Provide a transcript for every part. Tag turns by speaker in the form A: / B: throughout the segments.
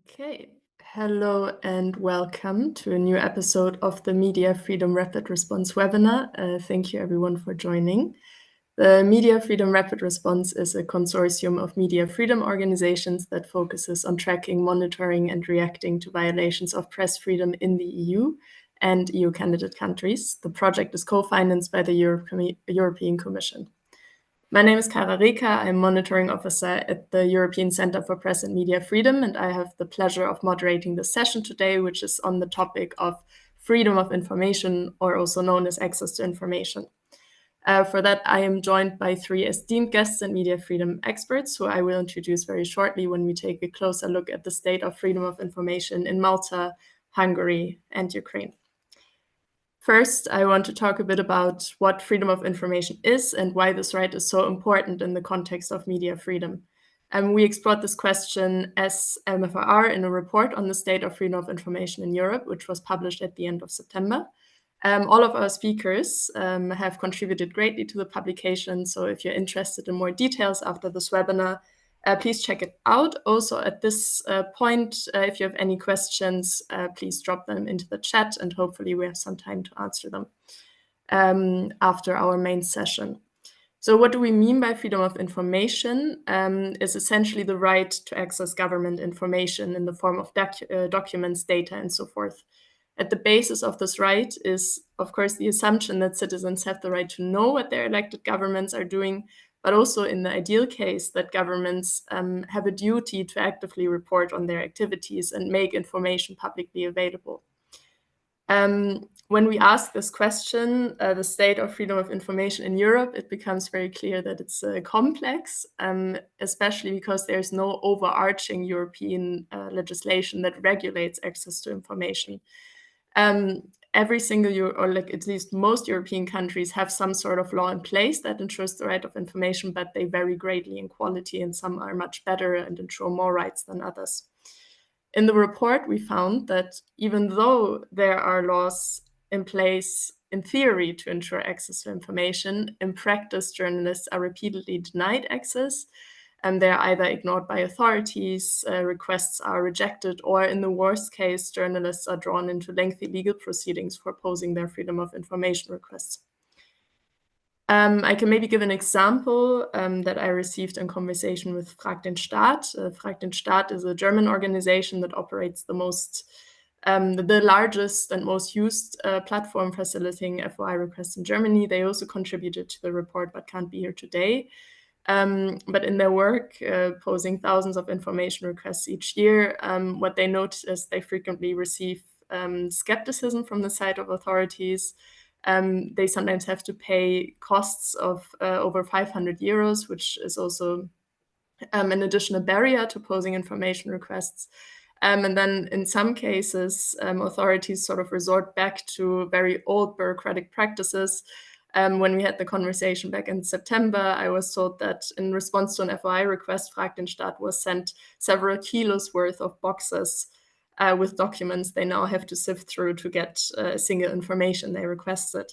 A: Okay, hello and welcome to a new episode of the Media Freedom Rapid Response webinar. Thank you everyone for joining. The Media Freedom Rapid Response is a consortium of media freedom organizations that focuses on tracking, monitoring, and reacting to violations of press freedom in the EU and EU candidate countries. The project is co-financed by the European Commission. My name is Kara Reka. I'm monitoring officer at the European Centre for Press and Media Freedom, and I have the pleasure of moderating the session today, which is on the topic of freedom of information, or also known as access to information. For that, I am joined by three esteemed guests and media freedom experts, who I will introduce very shortly when we take a closer look at the state of freedom of information in Malta, Hungary, and Ukraine. First, I want to talk a bit about what freedom of information is and why this right is so important in the context of media freedom. We explored this question as MFR in a report on the state of freedom of information in Europe, which was published at the end of September. All of our speakers have contributed greatly to the publication, so if you're interested in more details after this webinar, please check it out. Also at this point, if you have any questions, please drop them into the chat and hopefully we have some time to answer them after our main session. So what do we mean by freedom of information? Is essentially the right to access government information in the form of documents, data, and so forth. At the basis of this right is, of course, the assumption that citizens have the right to know what their elected governments are doing, but also in the ideal case that governments have a duty to actively report on their activities and make information publicly available. When we ask this question, the state of freedom of information in Europe, it becomes very clear that it's complex, especially because there's no overarching European legislation that regulates access to information. Every single or like at least most European countries have some sort of law in place that ensures the right of information, but they vary greatly in quality, and some are much better and ensure more rights than others. In the report, we found that even though there are laws in place in theory to ensure access to information, in practice, journalists are repeatedly denied access, and they're either ignored by authorities, requests are rejected, or in the worst case, journalists are drawn into lengthy legal proceedings for opposing their freedom of information requests. I can maybe give an example that I received in conversation with Frag den Staat. Frag den Staat is a German organization that operates the largest and most used platform facilitating FOI requests in Germany. They also contributed to the report, but can't be here today. But in their work, posing thousands of information requests each year, what they notice is they frequently receive skepticism from the side of authorities. They sometimes have to pay costs of over 500 euros, which is also an additional barrier to posing information requests. And then in some cases, authorities sort of resort back to very old bureaucratic practices. When we had the conversation back in September, I was told that in response to an FOI request, Frag den Staat was sent several kilos worth of boxes with documents they now have to sift through to get single information they requested.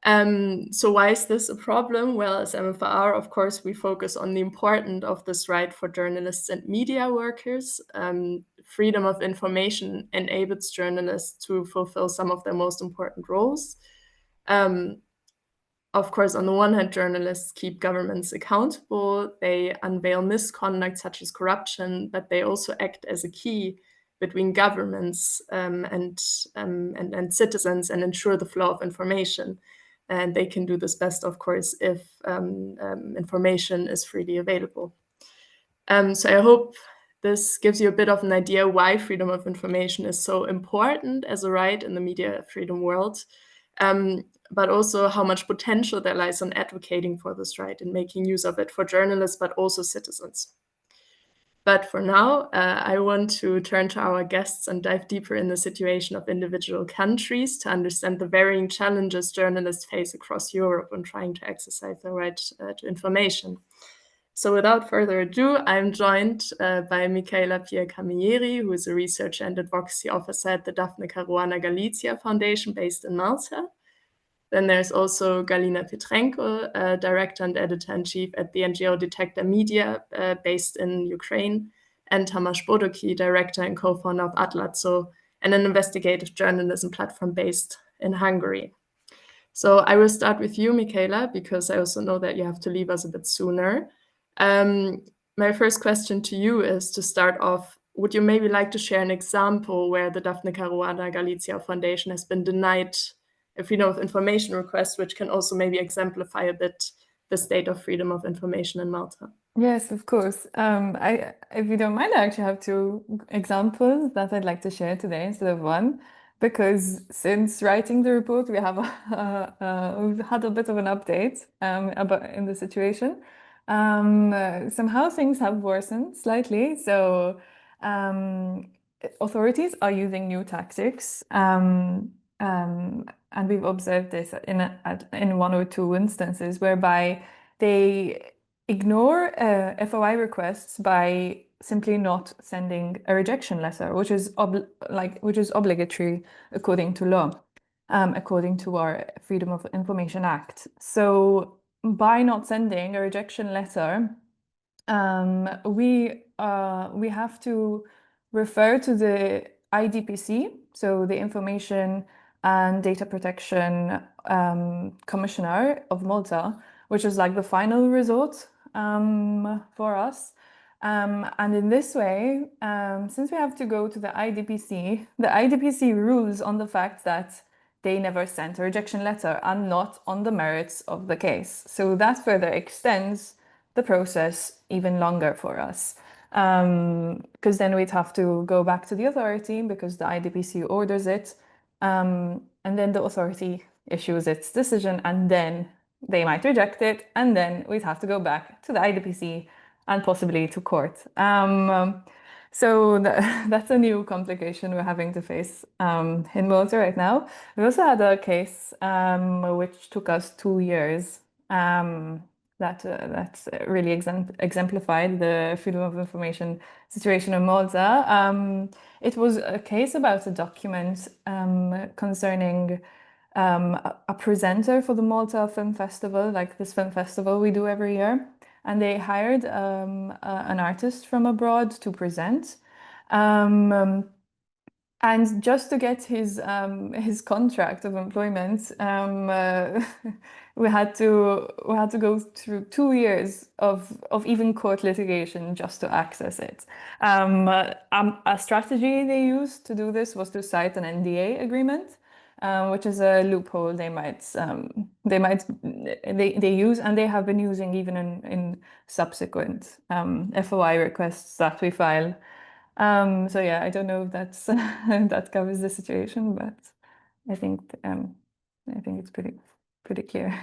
A: So why is this a problem? Well, as MFR, of course, we focus on the importance of this right for journalists and media workers. Freedom of information enables journalists to fulfill some of their most important roles. Of course, on the one hand, journalists keep governments accountable. They unveil misconduct such as corruption, but they also act as a key between governments and citizens and ensure the flow of information. And they can do this best, of course, if information is freely available. So I hope this gives you a bit of an idea why freedom of information is so important as a right in the media freedom world, but also how much potential there lies on advocating for this right and making use of it for journalists, but also citizens. But for now, I want to turn to our guests and dive deeper in the situation of individual countries to understand the varying challenges journalists face across Europe when trying to exercise their right to information. So without further ado, I'm joined by Michaela Piercamilleri, who is a researcher and advocacy officer at the Daphne Caruana Galizia Foundation based in Malta. Then there's also Galina Petrenko, director and editor-in-chief at the NGO Detector Media, based in Ukraine, and Tamas Bodoki, director and co-founder of Atlazo, and an investigative journalism platform based in Hungary. So I will start with you, Michaela, because I also know that you have to leave us a bit sooner. My first question to you is, to start off, would you maybe like to share an example where the Daphne Caruana Galizia Foundation has been denied a freedom of information request, which can also maybe exemplify a bit the state of freedom of information in Malta?
B: Yes, of course. If you don't mind, I actually have two examples that I'd like to share today instead of one, because since writing the report, we have we've had a bit of an update about in the situation. Somehow things have worsened slightly, so um, authorities are using new tactics, and we've observed this in one or two instances whereby they ignore FOI requests by simply not sending a rejection letter, which is obligatory according to law, according to our Freedom of Information Act. So by not sending a rejection letter, we have to refer to the IDPC, so the Information and Data Protection Commissioner of Malta, which is like the final resort for us. And in this way, since we have to go to the IDPC rules on the fact that they never sent a rejection letter and not on the merits of the case. So that further extends the process even longer for us. Because then we'd have to go back to the authority because the IDPC orders it. And then the authority issues its decision, and then they might reject it, and then we'd have to go back to the IDPC and possibly to court. So that's a new complication we're having to face in Malta right now. We also had a case which took us 2 years that's really exemplified the freedom of information situation in Malta. It was a case about a document concerning a presenter for the Malta Film Festival, like this film festival we do every year. And they hired an artist from abroad to present. And just to get his contract of employment, we had to go through 2 years of even court litigation just to access it. A strategy they used to do this was to cite an NDA agreement, which is a loophole they use, and they have been using even in subsequent FOI requests that we file. So yeah, I don't know if that's that covers the situation, but I think it's pretty clear.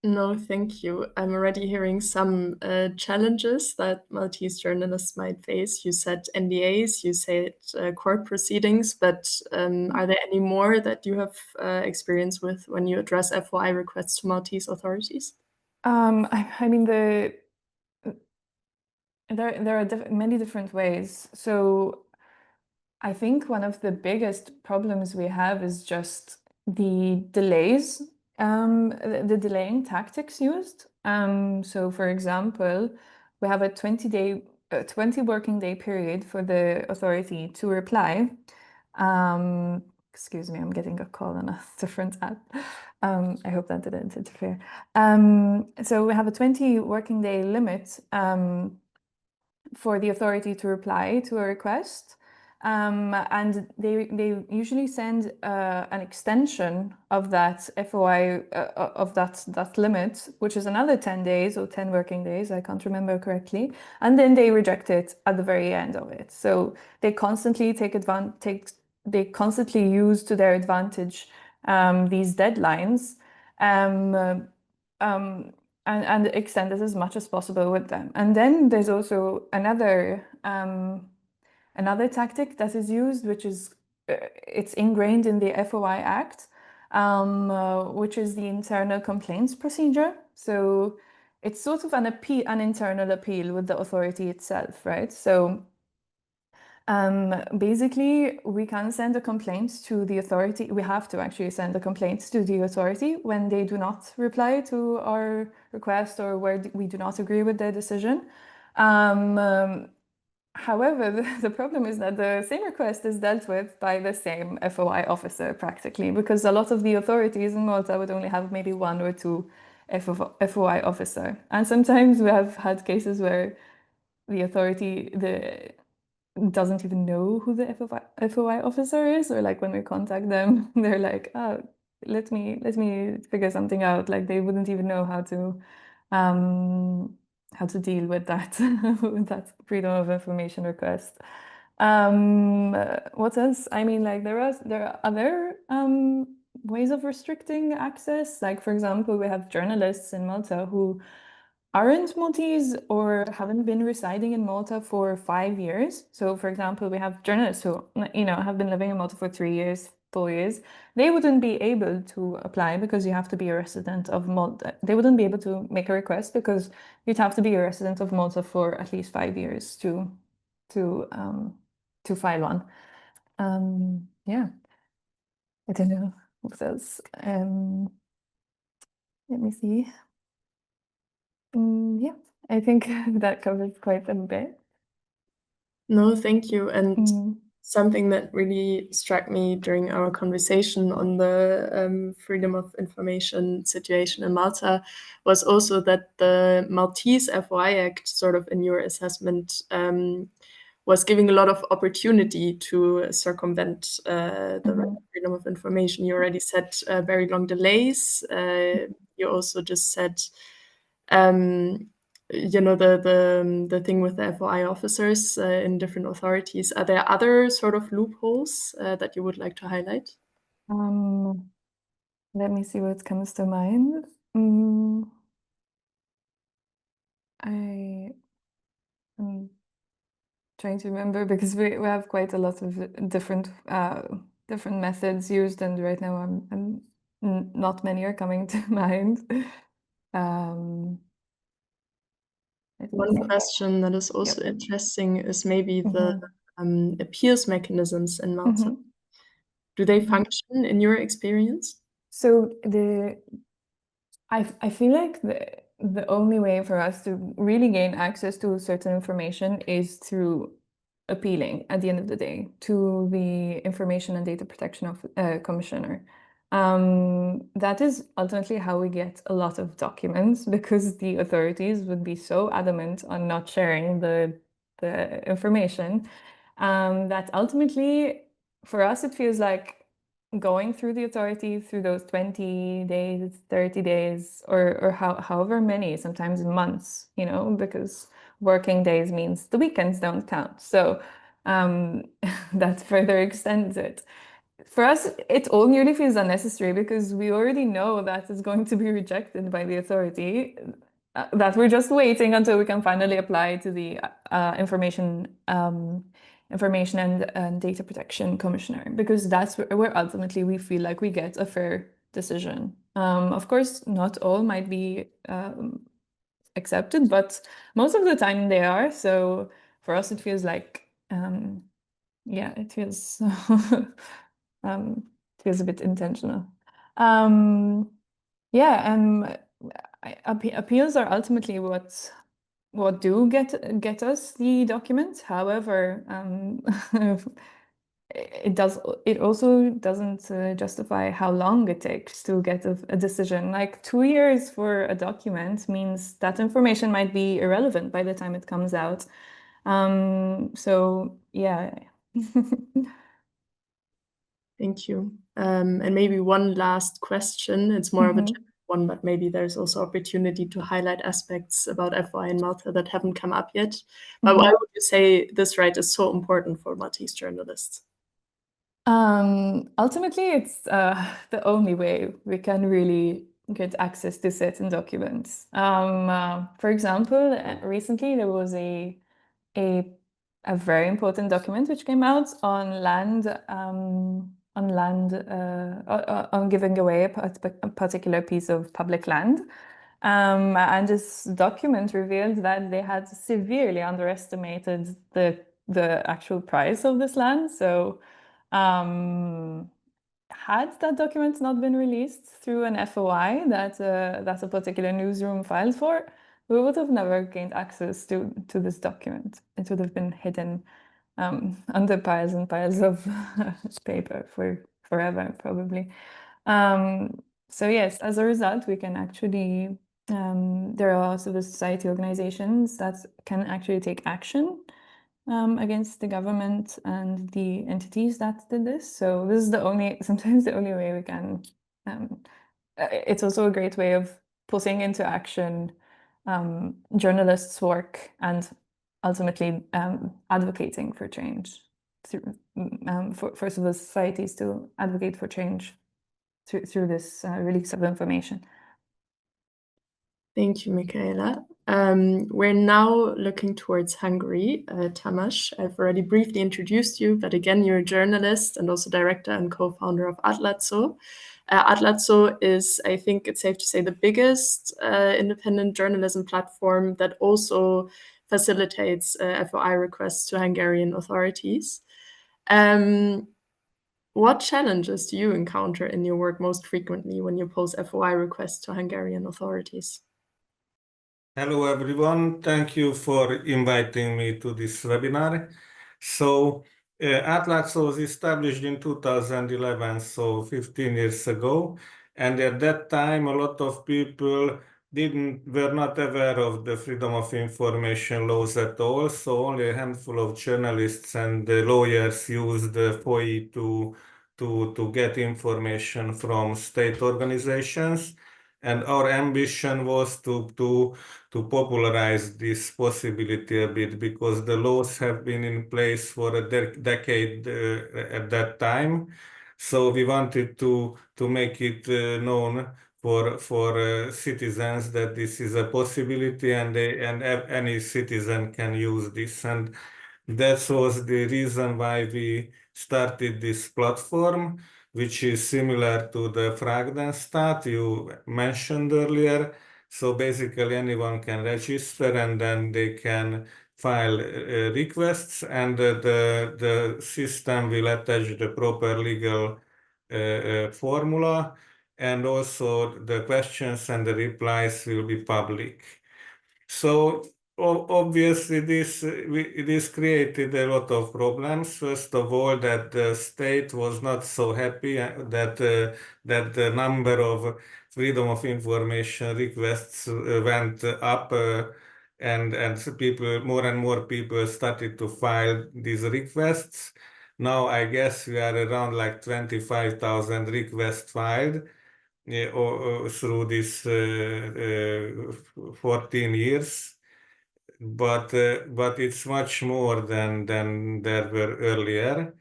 A: No, thank you. I'm already hearing some challenges that Maltese journalists might face. You said NDAs, you said court proceedings, but are there any more that you have experience with when you address FOI requests to Maltese authorities?
B: I mean there are many different ways. So I think one of the biggest problems we have is just the delays, the delaying tactics used. So for example, we have a 20 working day period for the authority to reply. Excuse me, I'm getting a call on a different app. I hope that didn't interfere. So we have a 20 working day limit for the authority to reply to a request. And they usually send an extension of that FOI of that limit, which is another 10 days or 10 working days, I can't remember correctly, and then they reject it at the very end of it. So they constantly they constantly use to their advantage these deadlines. And extend this as much as possible with them. And then there's also another tactic that is used, which is it's ingrained in the FOI Act, which is the internal complaints procedure. So it's sort of an internal appeal with the authority itself, right? So Basically, we can send a complaint to the authority. We have to actually send a complaint to the authority when they do not reply to our request or where we do not agree with their decision. However, the problem is that the same request is dealt with by the same FOI officer practically, because a lot of the authorities in Malta would only have maybe one or two FOI officer. And sometimes we have had cases where the authority doesn't even know who the FOI officer is, or like when we contact them, they're like, "Oh, let me figure something out." Like they wouldn't even know how to deal with that with that freedom of information request. What else? I mean, like there are other ways of restricting access. Like for example, we have journalists in Malta who aren't Maltese or haven't been residing in Malta for 5 years. So, for example, we have journalists who, have been living in Malta for 3 years, 4 years. They wouldn't be able to apply because you have to be a resident of Malta. They wouldn't be able to make a request because you'd have to be a resident of Malta for at least 5 years to to file one. Yeah, I don't know what else. Let me see. Yeah, I think that covers quite a bit.
A: No, thank you. And
B: Mm,
A: something that really struck me during our conversation on the freedom of information situation in Malta was also that the Maltese FOI Act, sort of in your assessment, was giving a lot of opportunity to circumvent the right
B: mhm,
A: of freedom of information. You already said very long delays. You also just said the thing with the FOI officers in different authorities. Are there other sort of loopholes that you would like to highlight?
B: um, Let me see what comes to mind. Mm, I am trying to remember because we have quite a lot of different methods used, and right now not many are coming to mind. Um, let me
A: One
B: see.
A: question that is also
B: Yep.
A: interesting is maybe the
B: Hmm.
A: appeals mechanisms in Malta.
B: Hmm.
A: Do they
B: Hmm.
A: function in your experience?
B: So I feel like the only way for us to really gain access to certain information is through appealing at the end of the day to the Information and Data Protection of Commissioner. That is ultimately how we get a lot of documents because the authorities would be so adamant on not sharing the information that ultimately for us it feels like going through the authority through those 20 days, 30 days, or however many, sometimes months, because working days means the weekends don't count. So um, that further extends it. For us, it all nearly feels unnecessary because we already know that it's going to be rejected by the authority, that we're just waiting until we can finally apply to the Information and Data Protection Commissioner, because that's where ultimately we feel like we get a fair decision. Of course, not all might be accepted, but most of the time they are. So for us, it feels like, yeah, it feels um, feels a bit intentional. Um, yeah, appeals are ultimately what do get us the document. However, it also doesn't justify how long it takes to get a decision. Like 2 years for a document means that information might be irrelevant by the time it comes out. So yeah.
A: Thank you. And maybe one last question. It's more of a
B: Mhm.
A: general one, but maybe there's also opportunity to highlight aspects about FOI in Malta that haven't come up yet. But why
B: Mhm.
A: would you say this right is so important for Maltese journalists?
B: Ultimately, it's the only way we can really get access to certain documents. For example, recently there was a a very important document which came out on on giving away a particular piece of public land. And this document revealed that they had severely underestimated the actual price of this land. So had that document not been released through an FOI that a particular newsroom filed for, we would have never gained access to this document. It would have been hidden under piles and piles of paper for forever, probably. So yes, as a result, we can actually, there are civil society organizations that can actually take action against the government and the entities that did this. So this is sometimes the only way we can. It's also a great way of putting into action journalists' work and ultimately advocating for change for civil societies to advocate for change through this release of information.
A: Thank you, Michaela. We're now looking towards Hungary. Tamas, I've already briefly introduced you, but again, you're a journalist and also director and co-founder of Atlazo. Atlazo is, I think it's safe to say, the biggest independent journalism platform that also facilitates FOI requests to Hungarian authorities. What challenges do you encounter in your work most frequently when you pose FOI requests to Hungarian authorities?
C: Hello, everyone. Thank you for inviting me to this webinar. So, Atlas was established in 2011, so 15 years ago. And at that time, a lot of people were not aware of the freedom of information laws at all. So only a handful of journalists and lawyers used the FOI to get information from state organizations. And our ambition was to popularize this possibility a bit because the laws have been in place for a decade at that time. So we wanted to make it known for citizens that this is a possibility and any citizen can use this. And that was the reason why we started this platform, which is similar to the Fragdenstat you mentioned earlier. So basically anyone can register and then they can file requests and the system will attach the proper legal formula and also the questions and the replies will be public. So obviously this created a lot of problems. First of all, that the state was not so happy that the number of freedom of information requests went up, and more and more people started to file these requests. Now I guess we are around like 25,000 requests filed, yeah, or through this 14 years, but it's much more than there were earlier.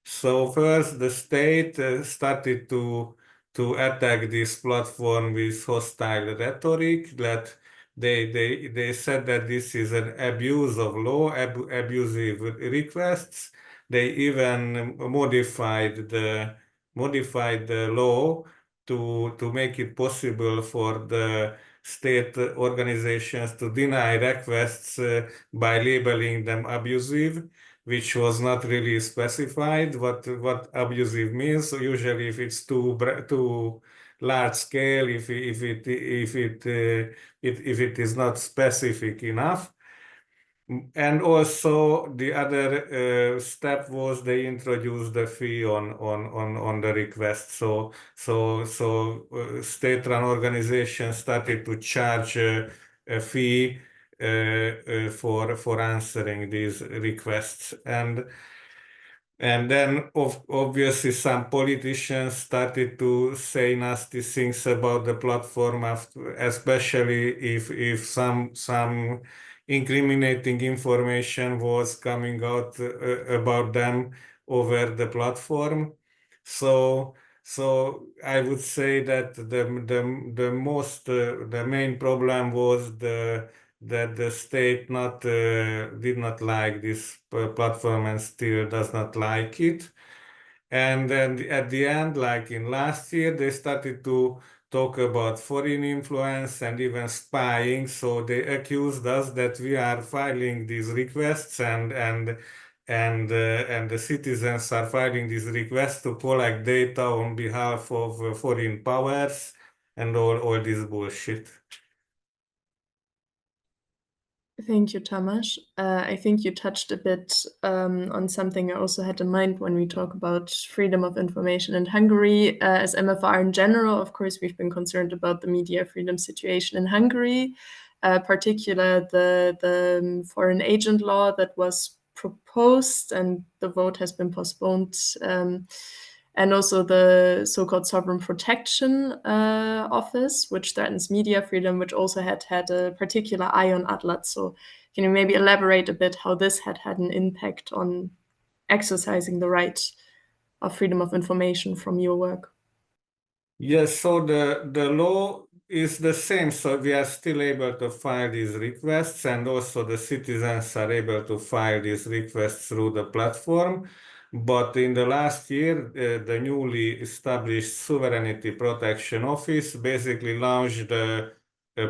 C: So first, the state started to attack this platform with hostile rhetoric. That they said that this is an abuse of law, abusive requests. They even modified the law to make it possible for the state organizations to deny requests by labeling them abusive, which was not really specified what abusive means. So usually, if it's too large scale, if it is not specific enough. And also the other step was they introduced the fee on the request. So state-run organizations started to charge a fee for answering these requests. And then obviously some politicians started to say nasty things about the platform, especially if some incriminating information was coming out about them over the platform. So I would say that the main problem was that the state did not like this platform and still does not like it. And then at the end, like in last year, they started to talk about foreign influence and even spying. So they accused us that we are filing these requests and the citizens are filing this request to collect data on behalf of foreign powers and all this bullshit.
A: Thank you, Tamas. I think you touched a bit on something I also had in mind when we talk about freedom of information in Hungary. As MFR in general, of course, we've been concerned about the media freedom situation in Hungary, particular the foreign agent law that was proposed and the vote has been postponed, and also the so-called Sovereign Protection Office, which threatens media freedom, which also had a particular eye on Atlas. So can you maybe elaborate a bit how this had an impact on exercising the right of freedom of information from your work?
C: Yes, so the law is the same, so we are still able to file these requests, and also the citizens are able to file these requests through the platform. But in the last year, the newly established Sovereignty Protection Office basically launched a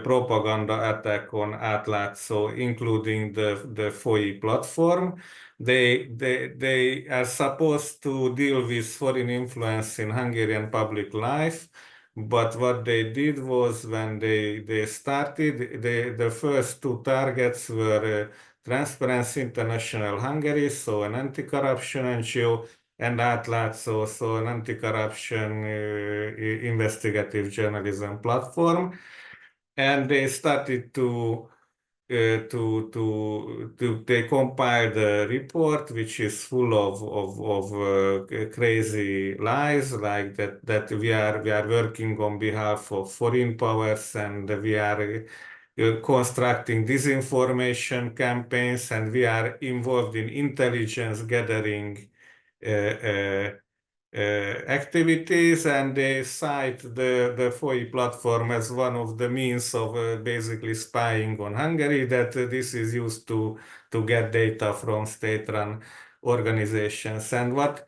C: propaganda attack on Atlas, so including the FOI platform. They are supposed to deal with foreign influence in Hungarian public life, but what they did was when they started, the first two targets were Transparency International Hungary, so an anti-corruption NGO, and Atlas, also an anti-corruption investigative journalism platform. And they started they compiled a report which is full of crazy lies, like that we are working on behalf of foreign powers, and we are constructing disinformation campaigns, and we are involved in intelligence gathering uh, uh, activities, and they cite the FOI platform as one of the means of basically spying on Hungary, that this is used to get data from state-run organizations. And what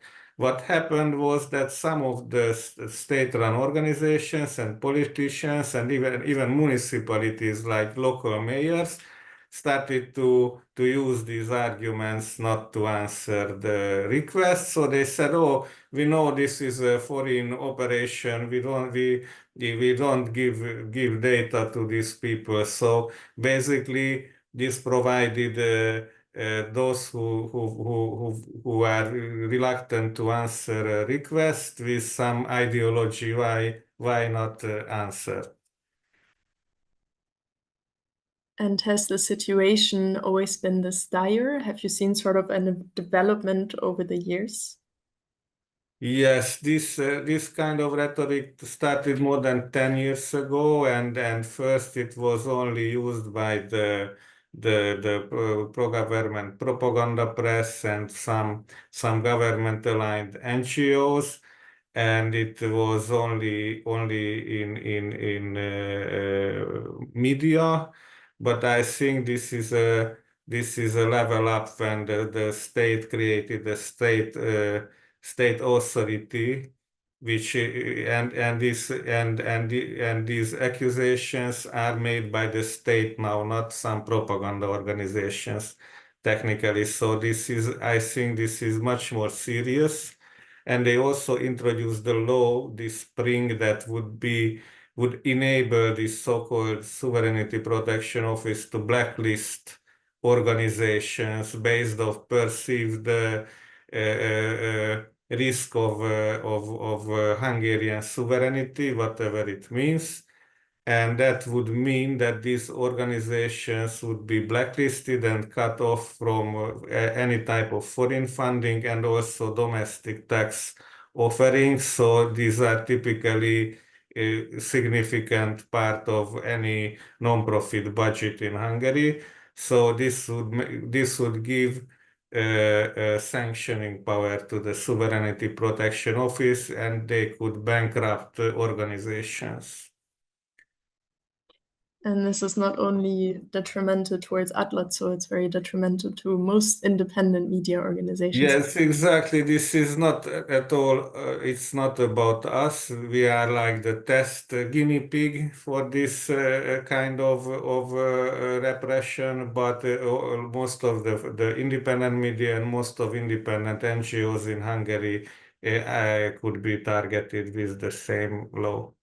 C: happened was that some of the state-run organizations and politicians and even municipalities, like local mayors, started to use these arguments not to answer the request. So they said, "Oh, we know this is a foreign operation. We don't give data to these people." So basically, this provided those who are reluctant to answer a request with some ideology. Why not answer?
A: And has the situation always been this dire? Have you seen sort of a development over the years?
C: Yes, this kind of rhetoric started more than 10 years ago, and first it was only used by the pro-government propaganda press and some government-aligned NGOs, and it was only in media. But I think this is a level up when the state created a state authority, which and these accusations are made by the state now, not some propaganda organizations, technically. So I think this is much more serious. And they also introduced the law this spring that would enable this so-called Sovereignty Protection Office to blacklist organizations based on perceived risk of Hungarian sovereignty, whatever it means. And that would mean that these organizations would be blacklisted and cut off from any type of foreign funding and also domestic tax offerings. So these are typically a significant part of any non-profit budget in Hungary. So this would give sanctioning power to the Sovereignty Protection Office, and they could bankrupt organizations.
A: And this is not only detrimental towards Atlas, so it's very detrimental to most independent media organizations.
C: Yes, exactly. This is not at all, it's not about us. We are like the test guinea pig for this kind of repression, but most of the independent media and most of independent NGOs in Hungary could be targeted with the same law.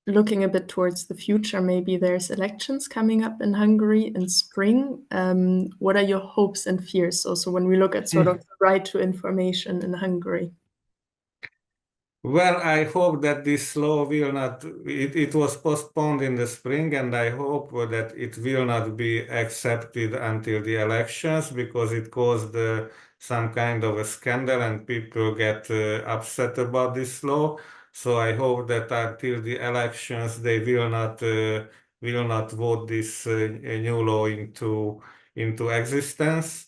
A: Looking a bit towards the future, maybe there's elections coming up in Hungary in spring. What are your hopes and fears also when we look at sort of the right to information in Hungary?
C: Well, I hope that this law will not, it was postponed in the spring, and I hope that it will not be accepted until the elections because it caused some kind of a scandal and people get upset about this law. So I hope that until the elections they will not vote this new law into existence.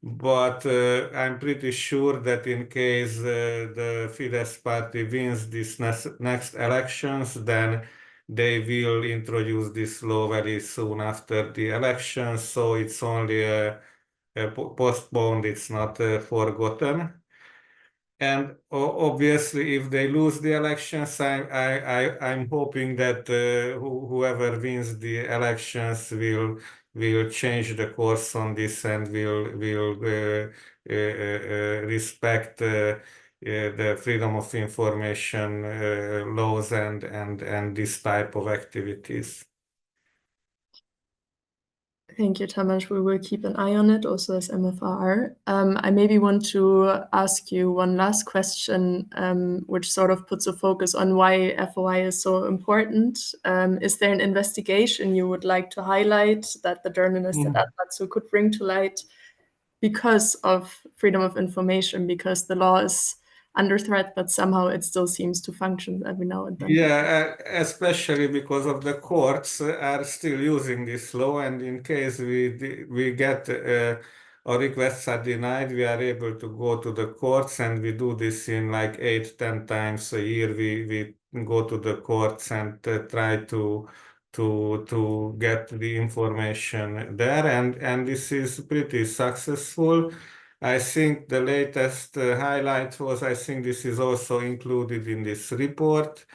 C: But I'm pretty sure that in case the Fidesz party wins this next elections, then they will introduce this law very soon after the elections. So it's only postponed, it's not forgotten. And obviously, if they lose the elections, I'm hoping that whoever wins the elections will change the course on this and will respect the freedom of information laws and this type of activities.
A: Thank you, Tamás. We will keep an eye on it also as MFR. I maybe want to ask you one last question, which sort of puts a focus on why FOI is so important. Is there an investigation you would like to highlight that the journalists at Atlatsu could bring to light because of freedom of information, because the law is under threat, but somehow it still seems to function every now and then?
C: Yeah, especially because of the courts are still using this law, and in case we get our requests are denied, we are able to go to the courts, and we do this in like 8-10 times a year. We go to the courts and try to get the information there, and this is pretty successful. I think the latest highlight was, I think this is also included in this report,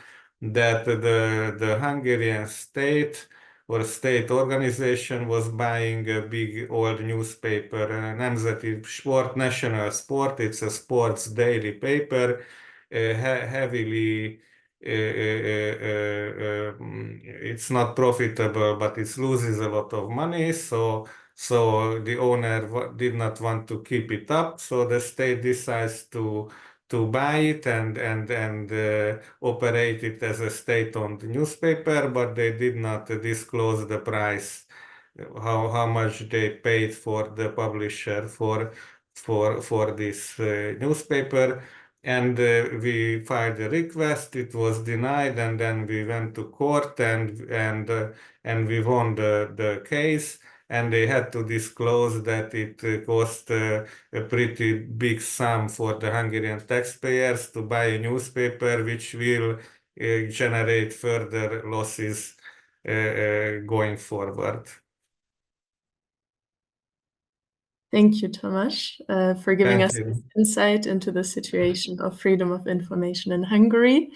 C: that the Hungarian state or state organization was buying a big old newspaper, Nemzeti Sport, National Sport. It's a sports daily paper, heavily. It's not profitable, but it loses a lot of money. So the owner did not want to keep it up. So the state decides to buy it and operate it as a state-owned newspaper, but they did not disclose the price, how much they paid for the publisher for this newspaper. And we filed a request. It was denied, and then we went to court and we won the case. And they had to disclose that it cost a pretty big sum for the Hungarian taxpayers to buy a newspaper, which will generate further losses going forward.
A: Thank you, Tamás, for giving
C: Thank
A: us
C: you.
A: this insight into the situation of freedom of information in Hungary.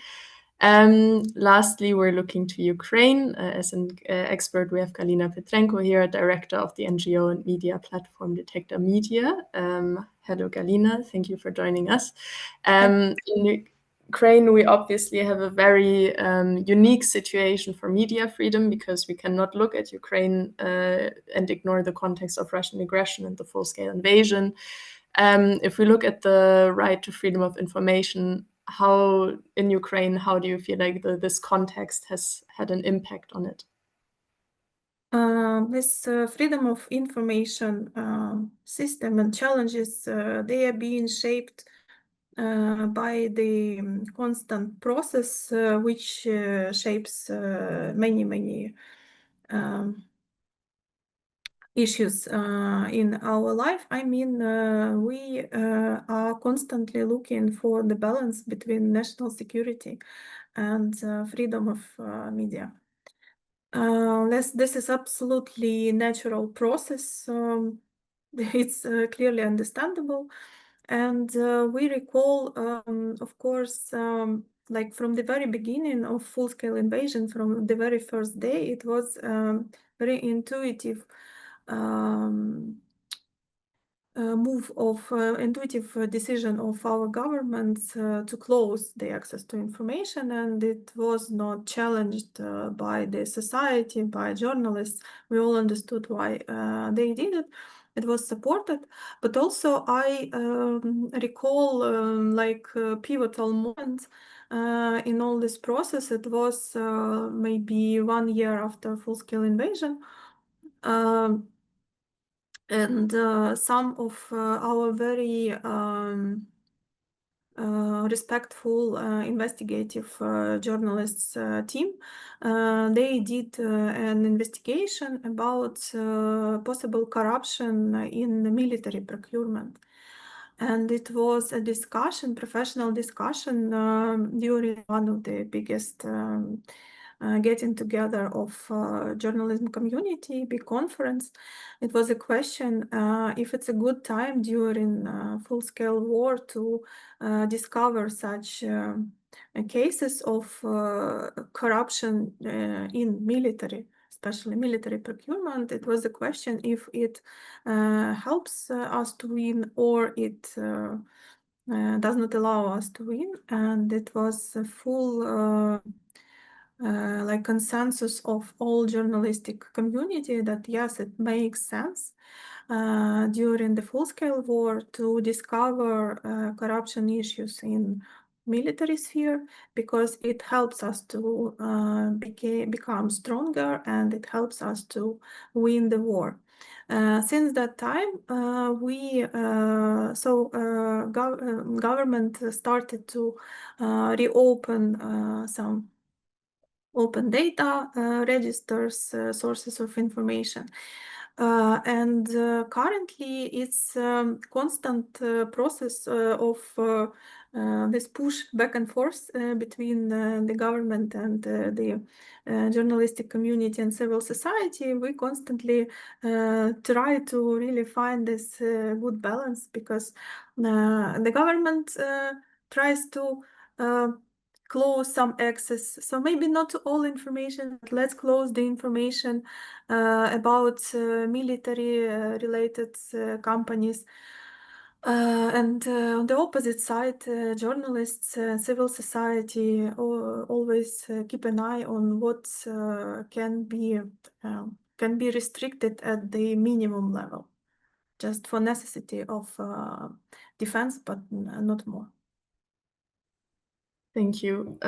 A: Lastly, we're looking to Ukraine. As an expert, we have Galina Petrenko here, director of the NGO and media platform Detector Media. Hello, Galina. Thank you for joining us. In Ukraine, we obviously have a very unique situation for media freedom because we cannot look at Ukraine and ignore the context of Russian aggression and the full-scale invasion. If we look at the right to freedom of information, how in Ukraine, how do you feel like this context has had an impact on it?
D: This freedom of information system and challenges, they are being shaped by the constant process which shapes many issues in our life. I mean, we are constantly looking for the balance between national security and freedom of media. This is absolutely natural process. It's clearly understandable. And we recall, of course, like from the very beginning of full-scale invasion, from the very first day, it was very intuitive intuitive decision of our governments to close the access to information, and it was not challenged by the society, by journalists. We all understood why they did it. It was supported, but also I recall like pivotal moments in all this process. It was maybe 1 year after full-scale invasion. And some of our very respectful investigative journalists team, they did an investigation about possible corruption in the military procurement. And it was a discussion, professional discussion, during one of the biggest getting together of journalism community, big conference. It was a question if it's a good time during full-scale war to discover such cases of corruption in military, especially military procurement. It was a question if it helps us to win or it does not allow us to win. And it was a full like consensus of all journalistic community that yes, it makes sense during the full-scale war to discover corruption issues in military sphere, because it helps us to become stronger and it helps us to win the war. Since that time, government started to reopen some open data registers, sources of information. And currently it's constant process of this push back and forth between the government and the journalistic community and civil society. We constantly try to really find this good balance, because the government tries to close some access. So maybe not all information, but let's close the information about military related companies. And on the opposite side, journalists, civil society always keep an eye on what can be restricted at the minimum level, just for necessity of defense, but not more.
A: Thank you.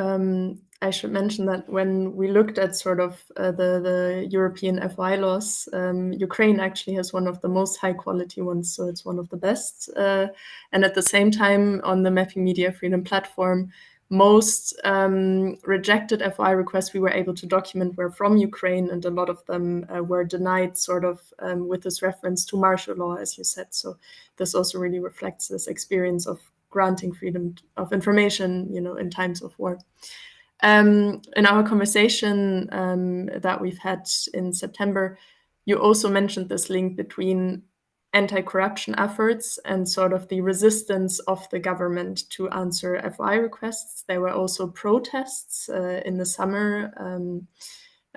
A: I should mention that when we looked at sort of the European FY laws, Ukraine actually has one of the most high quality ones, so it's one of the best. And at the same time, on the Mapping Media Freedom platform, most rejected FY requests we were able to document were from Ukraine, and a lot of them were denied sort of with this reference to martial law, as you said. So this also really reflects this experience of granting freedom of information, you know, in times of war. In our conversation that we've had in September, you also mentioned this link between anti-corruption efforts and sort of the resistance of the government to answer FI requests. There were also protests in the summer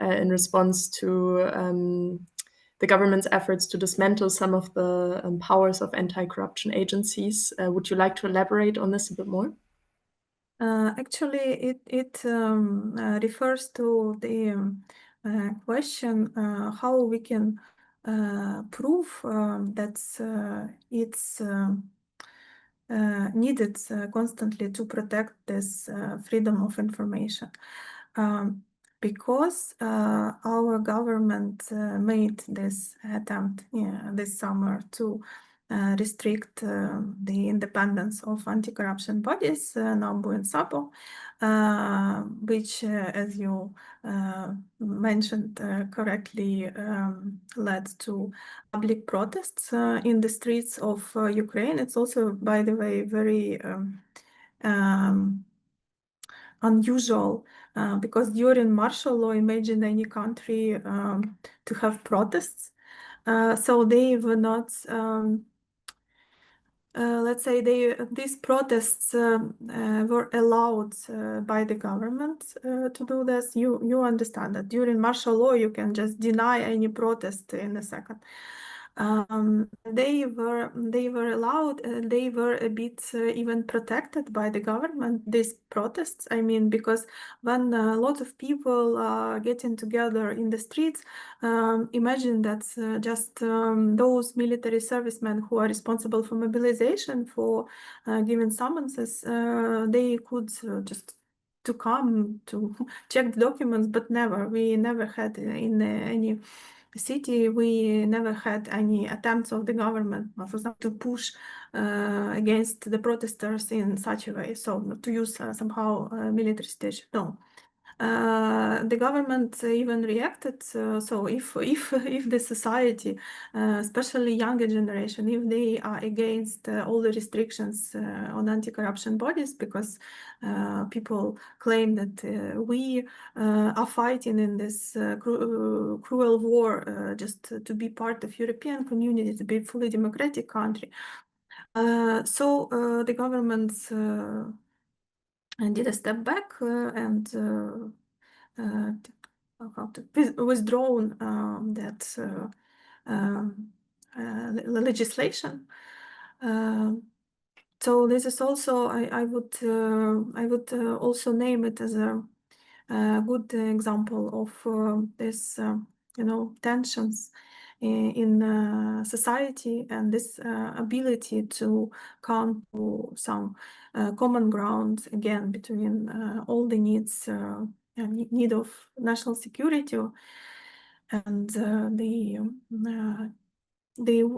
A: in response to the government's efforts to dismantle some of the powers of anti-corruption agencies. Would you like to elaborate on this a bit more?
D: Actually, it refers to the question how we can prove that it's needed constantly to protect this freedom of information. Because our government made this attempt this summer to restrict the independence of anti-corruption bodies, NABU and SAPO, which, as you mentioned correctly, led to public protests in the streets of Ukraine. It's also, by the way, very unusual because during martial law, imagine any country to have protests. So they were not, let's say, these protests were allowed by the government to do this. You understand that during martial law, you can just deny any protest in a second. They were allowed. They were a bit even protected by the government. These protests, I mean, because when a lot of people are getting together in the streets, imagine that just those military servicemen who are responsible for mobilization, for giving summonses, they could just to come to check the documents, but we never had in any city, we never had any attempts of the government, for example, to push against the protesters in such a way, so to use somehow military stage. No. The government even reacted. So if the society, especially younger generation, if they are against all the restrictions on anti-corruption bodies, because people claim that we are fighting in this cruel war just to be part of European community, to be a fully democratic country. So the government did a step back and withdrawn that legislation. So this is also I would also name it as a good example of this tensions in society, and this ability to come to some common ground again between all the needs need of national security and the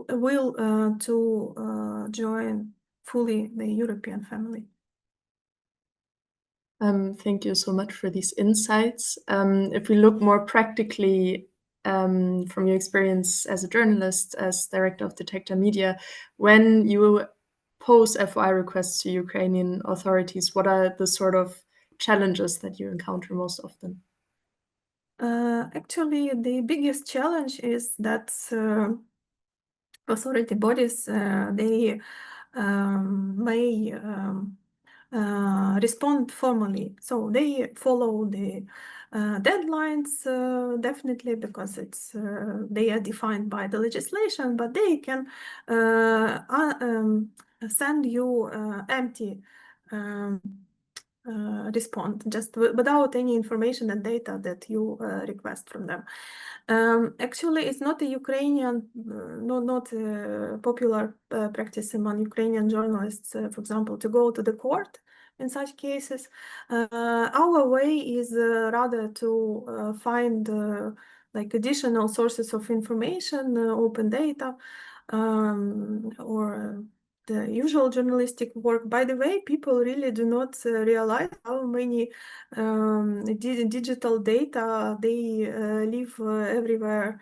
D: will to join fully the European family.
A: Thank you so much for these insights. If we look more practically from your experience as a journalist, as director of Detector Media, when you pose FOI requests to Ukrainian authorities, what are the sort of challenges that you encounter most often?
D: Actually, the biggest challenge is that authority bodies they may respond formally. So they follow the deadlines definitely, because it's they are defined by the legislation, but they can send you empty respond just without any information and data that you request from them. Actually, it's not a Ukrainian, not a popular practice among Ukrainian journalists, for example, to go to the court in such cases. Our way is rather to find like additional sources of information, open data, or the usual journalistic work. By the way, people really do not realize how many digital data they live everywhere,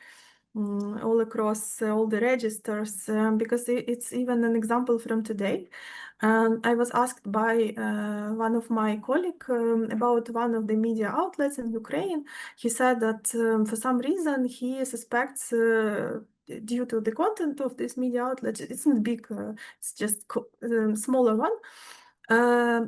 D: all across all the registers, because it's even an example from today. I was asked by one of my colleagues about one of the media outlets in Ukraine. He said that for some reason he suspects due to the content of this media outlet, it's not big, it's just smaller one.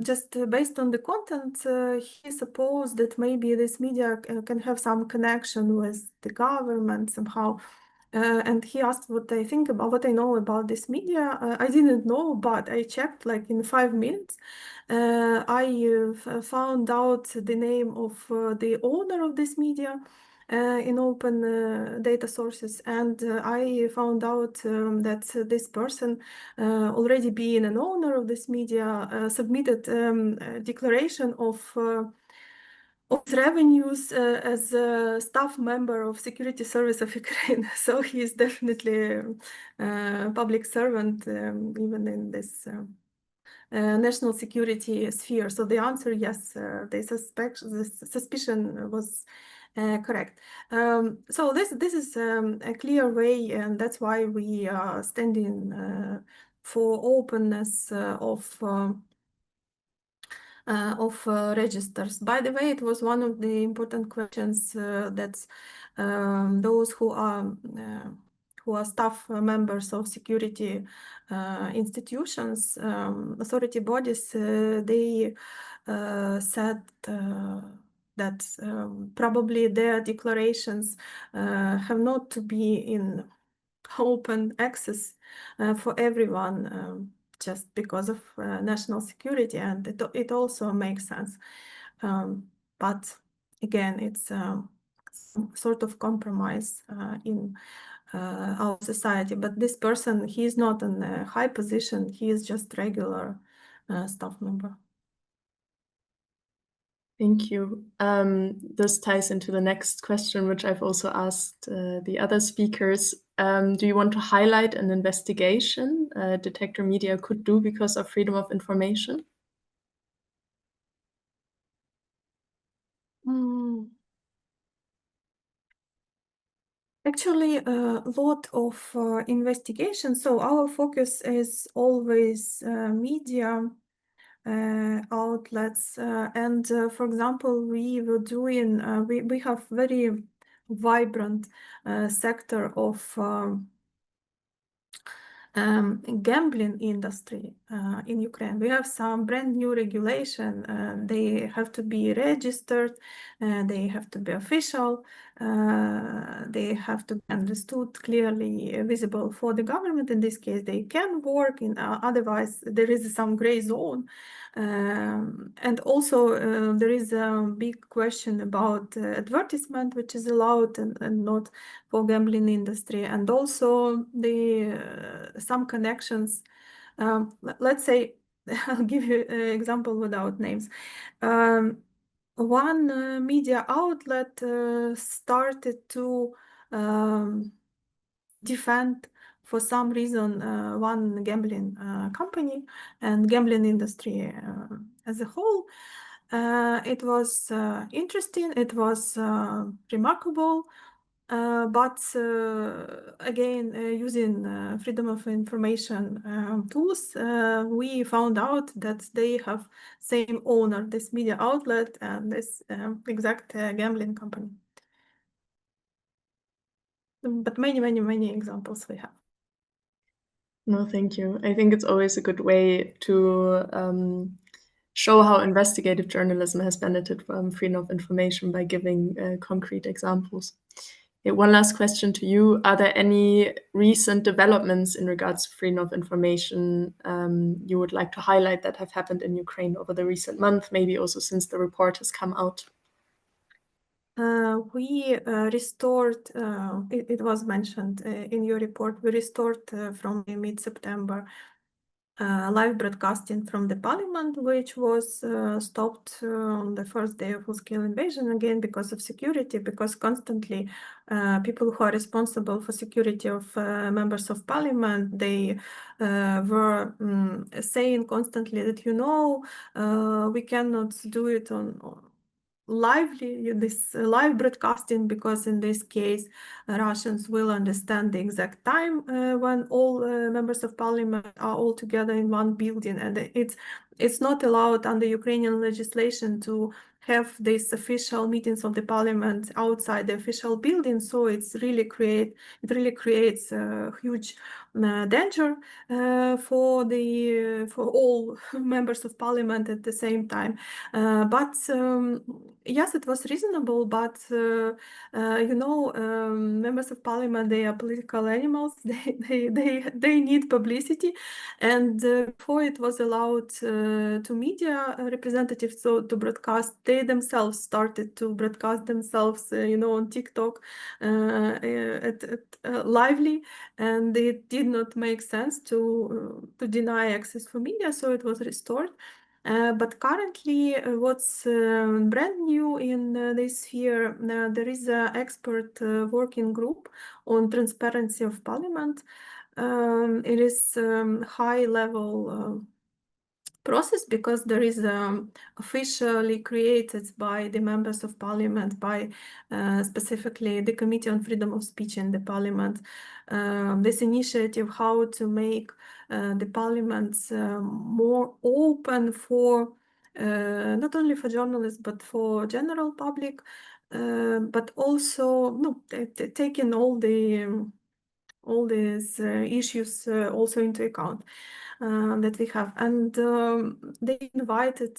D: Just based on the content, he supposed that maybe this media can have some connection with the government somehow. And he asked what I think about, what I know about this media. I didn't know, but I checked like in 5 minutes. I found out the name of the owner of this media in open data sources, and I found out that this person, already being an owner of this media, submitted a declaration of revenues as a staff member of Security Service of Ukraine. So he is definitely a public servant, even in this national security sphere. So the answer, yes, the suspicion was correct. So this is a clear way, and that's why we are standing for openness of of registers. By the way, it was one of the important questions that those who are staff members of security institutions, authority bodies, they said that probably their declarations have not to be in open access for everyone, just because of national security, and it also makes sense. But again, it's some sort of compromise in our society. But this person, he is not in a high position, he is just regular staff member.
A: Thank you. This ties into the next question, which I've also asked the other speakers. Do you want to highlight an investigation Detector Media could do because of freedom of information?
D: Actually, a lot of investigations. So our focus is always media outlets, and for example, we were doing. We have very vibrant sector of gambling industry in Ukraine. We have some brand new regulation. They have to be registered, they have to be official, they have to be understood, clearly visible for the government. In this case, they can work, in otherwise there is some gray zone. And also there is a big question about advertisement, which is allowed and not for gambling industry, and also the some connections. Let's say, I'll give you an example without names. One media outlet started to defend, for some reason, one gambling company and gambling industry as a whole. It was interesting, it was remarkable, but again, using freedom of information tools, we found out that they have same owner, this media outlet and this exact gambling company. But many examples we have.
A: No, thank you. I think it's always a good way to show how investigative journalism has benefited from freedom of information by giving concrete examples. Okay, one last question to you. Are there any recent developments in regards to freedom of information you would like to highlight that have happened in Ukraine over the recent month, maybe also since the report has come out?
D: We restored, it was mentioned in your report, we restored from mid-September live broadcasting from the parliament, which was stopped on the first day of full-scale invasion, again because of security, because constantly people who are responsible for security of members of parliament, they were saying constantly that, we cannot do it on this live broadcasting, because in this case Russians will understand the exact time when all members of parliament are all together in one building, and it's not allowed under Ukrainian legislation to have these official meetings of the parliament outside the official building. So it really creates a huge danger for all members of parliament at the same time. But yes, it was reasonable, but members of parliament, they are political animals. They need publicity, and before it was allowed to media representatives to broadcast, they themselves started to broadcast themselves, on TikTok lively, and it did not make sense to deny access for media, so it was restored. But currently, what's brand new in this sphere, there is an expert working group on transparency of parliament. It is high-level process, because there is officially created by the members of parliament, by specifically the Committee on Freedom of Speech in the parliament, this initiative how to make the parliaments more open for not only for journalists but for general public, but also taking all these issues also into account that we have. And they invited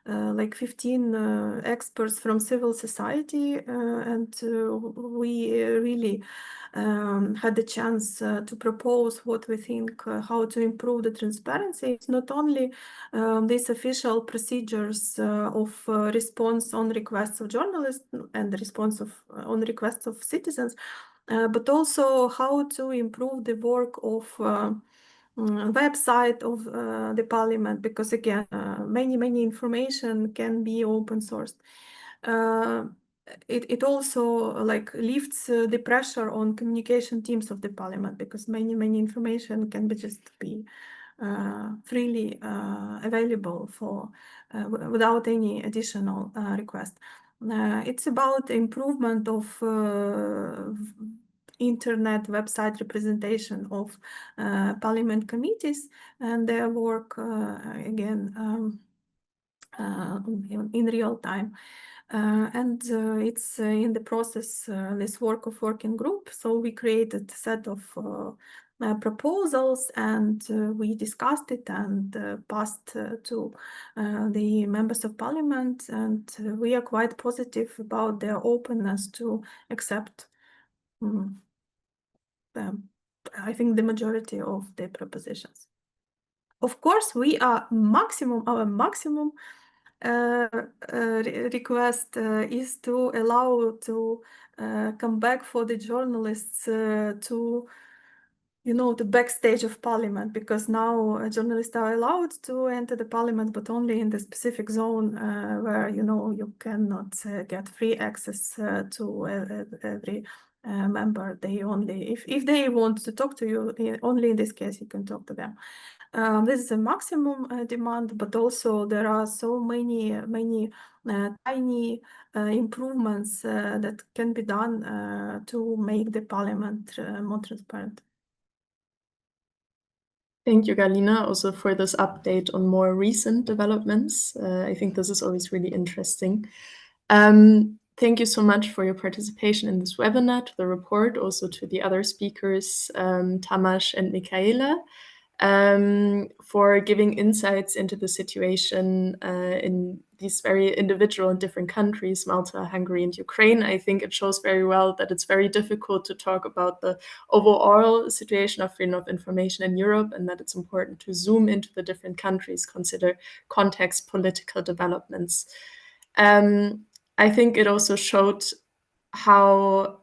D: like 15 experts from civil society, and we really had the chance to propose what we think how to improve the transparency. It's not only these official procedures of response on requests of journalists and response on requests of citizens, but also how to improve the work of website of the parliament, because again, many information can be open sourced. It also like lifts the pressure on communication teams of the parliament, because many information can just be freely available for without any additional request. It's about improvement of internet website representation of parliament committees and their work again in real time. And it's in the process, this work of working group. So we created a set of proposals, and we discussed it and passed to the members of parliament, and we are quite positive about their openness to accept I think the majority of the propositions. Of course, our maximum request is to allow to come back for the journalists to the backstage of parliament, because now journalists are allowed to enter the parliament, but only in the specific zone where you cannot get free access to every member. They only, if they want to talk to you, only in this case you can talk to them. This is a maximum demand, but also there are so many tiny improvements that can be done to make the parliament more transparent.
A: Thank you, Galina, also for this update on more recent developments. I think this is always really interesting. Thank you so much for your participation in this webinar, to the report, also to the other speakers, Tamas and Michaela, for giving insights into the situation in these very individual and different countries, Malta, Hungary, and Ukraine. I think it shows very well that it's very difficult to talk about the overall situation of freedom of information in Europe, and that it's important to zoom into the different countries, consider context, political developments. I think it also showed how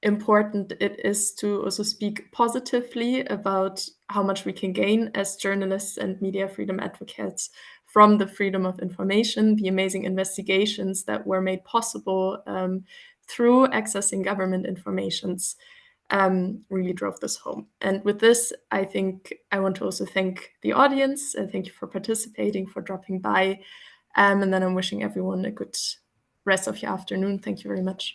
A: important it is to also speak positively about how much we can gain as journalists and media freedom advocates from the freedom of information, the amazing investigations that were made possible through accessing government informations really drove this home. And with this, I think I want to also thank the audience. Thank you for participating, for dropping by. And then I'm wishing everyone a good rest of your afternoon. Thank you very much.